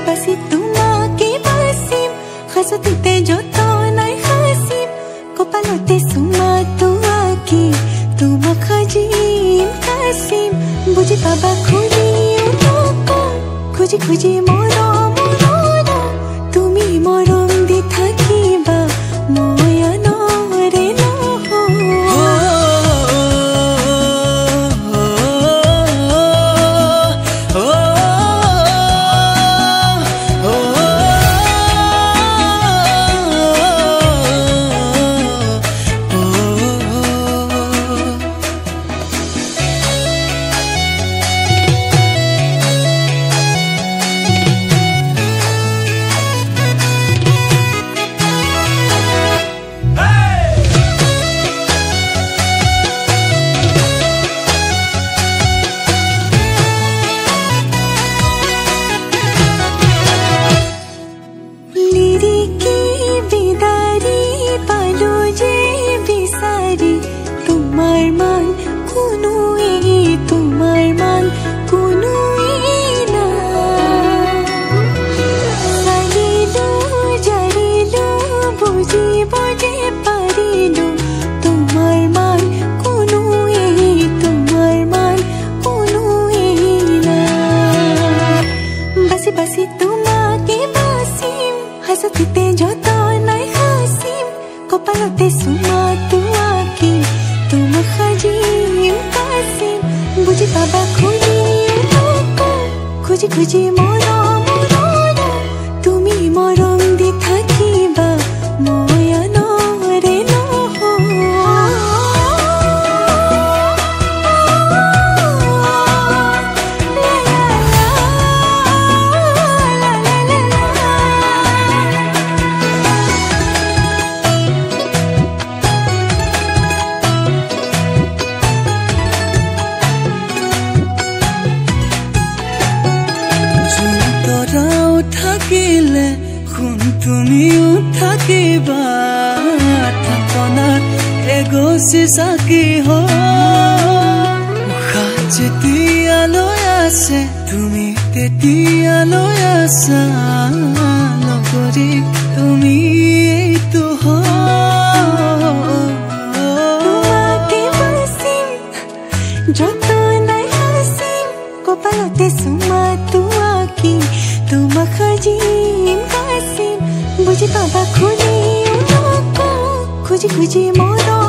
বাসি তোমাকে বাসিম হাসতিতে যত নাই হাসিম কপালতে সুমা তোয়াকি তোমা খাজিম কাসিম বুঝি পাবা খুঁজি খুঁজি খুঁজি মরম মরম তুমি মরম দি থাকিবা ময়া নরে নহ বাসি তোমাকে বাসিম হাসতিতে যত নাই হাসিম কপালতে সুমা তোয়াকি তোমা খাজিম কাসিম বুঝি পাবা খুঁজি খুঁজি খুঁজি মরম মরম তুমি মরম দি থাকিবা ময়া নরে নহ থাকিলে শুন তুমিও থাকিবা থাপনাত এগছি চাকি উশাহ যেতিয়ালৈ আছে তুমি তেতিয়ালৈ আছা লগৰী তুমি এইটো তোমাকে বাসিম যত নাই হাসিম কপালতে সুমা তোয়াকি তোমা খাজিম কাসিম বুঝি পাবা খুঁজি খুঁজি খুঁজি মরম